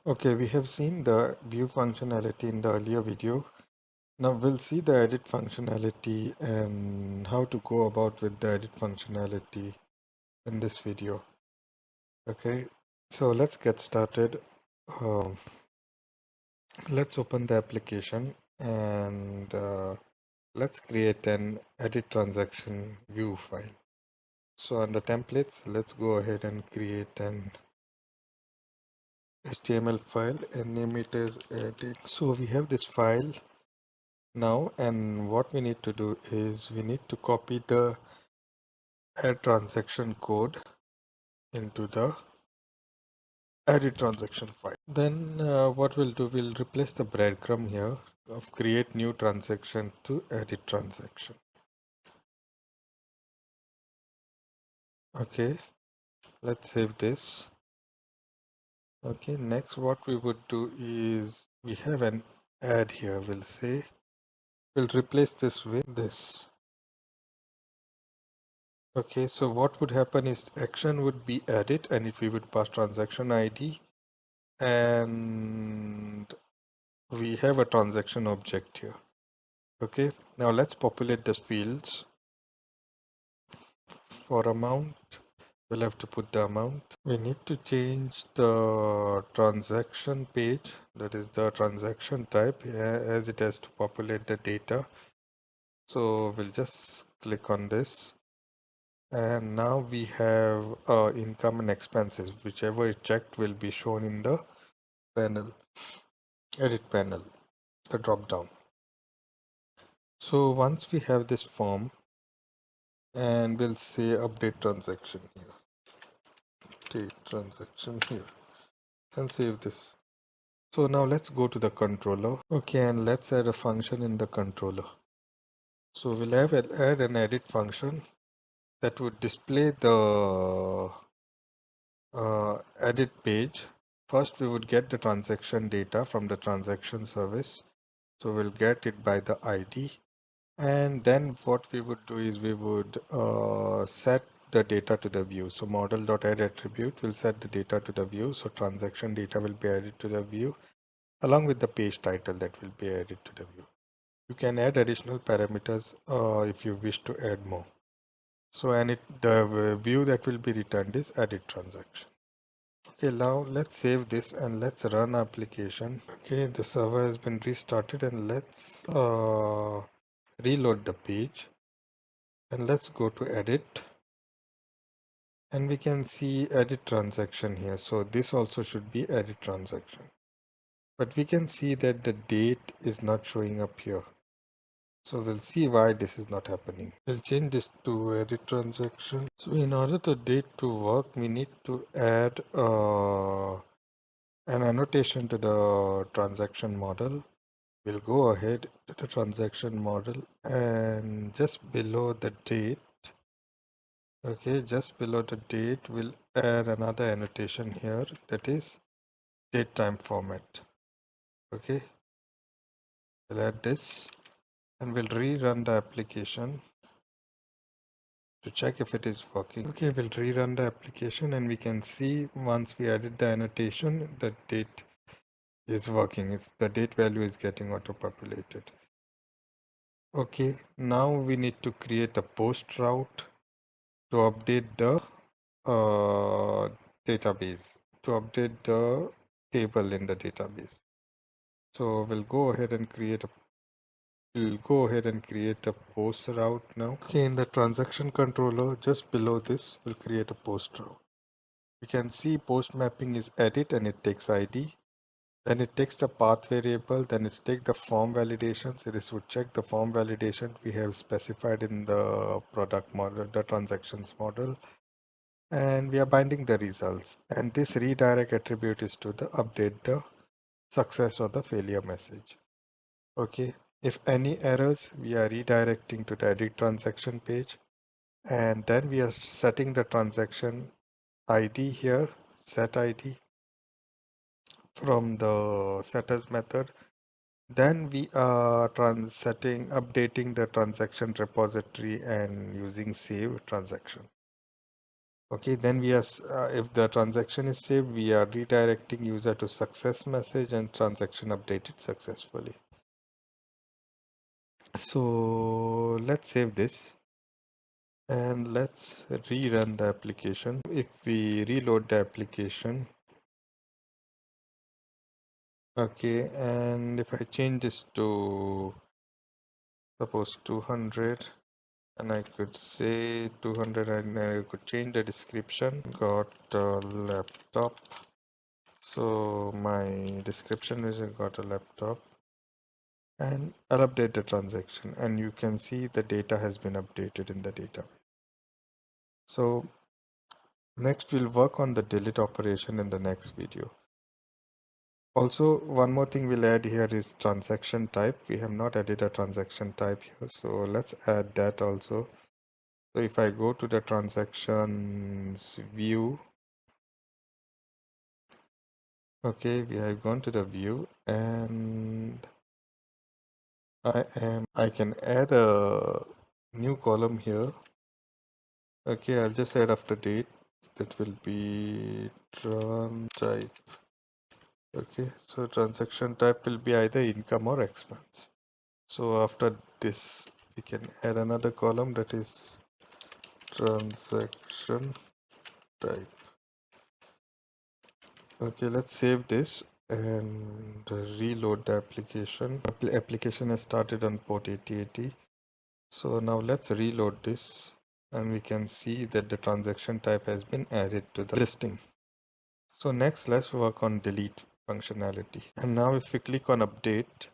Okay, we have seen the view functionality in the earlier video. Now we'll see the edit functionality and how to go about with the edit functionality in this video. Okay, so let's get started. Um, let's open the application and let's create an edit transaction view file. So under templates, let's go ahead and create an HTML file and name it as edit. So we have this file now, and what we need to do is we need to copy the add transaction code into the edit transaction file. Then what we'll do, we'll replace the breadcrumb here of create new transaction to edit transaction. Okay, let's save this. Okay, next what we would do is we have an add here. We'll replace this with this. Okay, so what would happen is action would be added, and if we would pass transaction ID, and we have a transaction object here. Okay, now let's populate the fields. For amount, we'll have to put the amount. We need to change the transaction page, that is the transaction type, as it has to populate the data. So we'll just click on this. And now we have income and expenses. Whichever is checked will be shown in the panel, edit panel, the drop down. So once we have this form, and we'll say update transaction here, update transaction here, and save this. So now let's go to the controller. Okay, and let's add a function in the controller. So we'll have add an edit function that would display the edit page. First, we would get the transaction data from the transaction service. So we'll get it by the ID. And then what we would do is we would set the data to the view. So model.add attribute will set the data to the view. So transaction data will be added to the view along with the page title that will be added to the view. You can add additional parameters if you wish to add more. So the view that will be returned is edit transaction. Okay, now let's save this and let's run application. Okay, the server has been restarted, and let's reload the page, and let's go to edit, and we can see edit transaction here. So this also should be edit transaction, but we can see that the date is not showing up here. So we'll see why this is not happening. We'll change this to edit transaction. So in order for date to work, we need to add an annotation to the transaction model. We'll go ahead to the transaction model, and just below the date, okay, just below the date, we'll add another annotation here, that is date time format. Okay, we'll add this, and we'll rerun the application to check if it is working. Okay, we'll rerun the application, and we can see once we added the annotation, the date is working. The date value is getting auto-populated. Okay, now we need to create a post route to update the database, to update the table in the database. So we'll go ahead and create a post route now. Okay, in the transaction controller, just below this, we'll create a post route. You can see post mapping is edit, and it takes ID. Then it takes the path variable, then it takes the form validations. It would check the form validation we have specified in the product model, the transactions model. And we are binding the results. And this redirect attribute is to the update the success or the failure message. Okay, if any errors, we are redirecting to the edit transaction page. And then we are setting the transaction ID here, set ID, from the setters method. Then we are updating the transaction repository and using save transaction. Okay, then we are, if the transaction is saved, we are redirecting user to success message and transaction updated successfully. So let's save this and let's rerun the application. If we reload the application, okay, and if I change this to suppose 200, and I could say 200, and I could change the description. Got a laptop. So my description is I got a laptop, and I'll update the transaction, and you can see the data has been updated in the database. So next we'll work on the delete operation in the next video. Also, one more thing we'll add here is transaction type. We have not added a transaction type here, so let's add that also. So if I go to the transactions view, okay, we have gone to the view, and I can add a new column here. Okay, I'll just add after date. That will be tran type. Okay, so transaction type will be either income or expense. So after this, we can add another column that is transaction type. Okay, let's save this and reload the application. Application has started on port 8080. So now let's reload this, and we can see that the transaction type has been added to the listing. So next, let's work on delete functionality. And now if we click on update,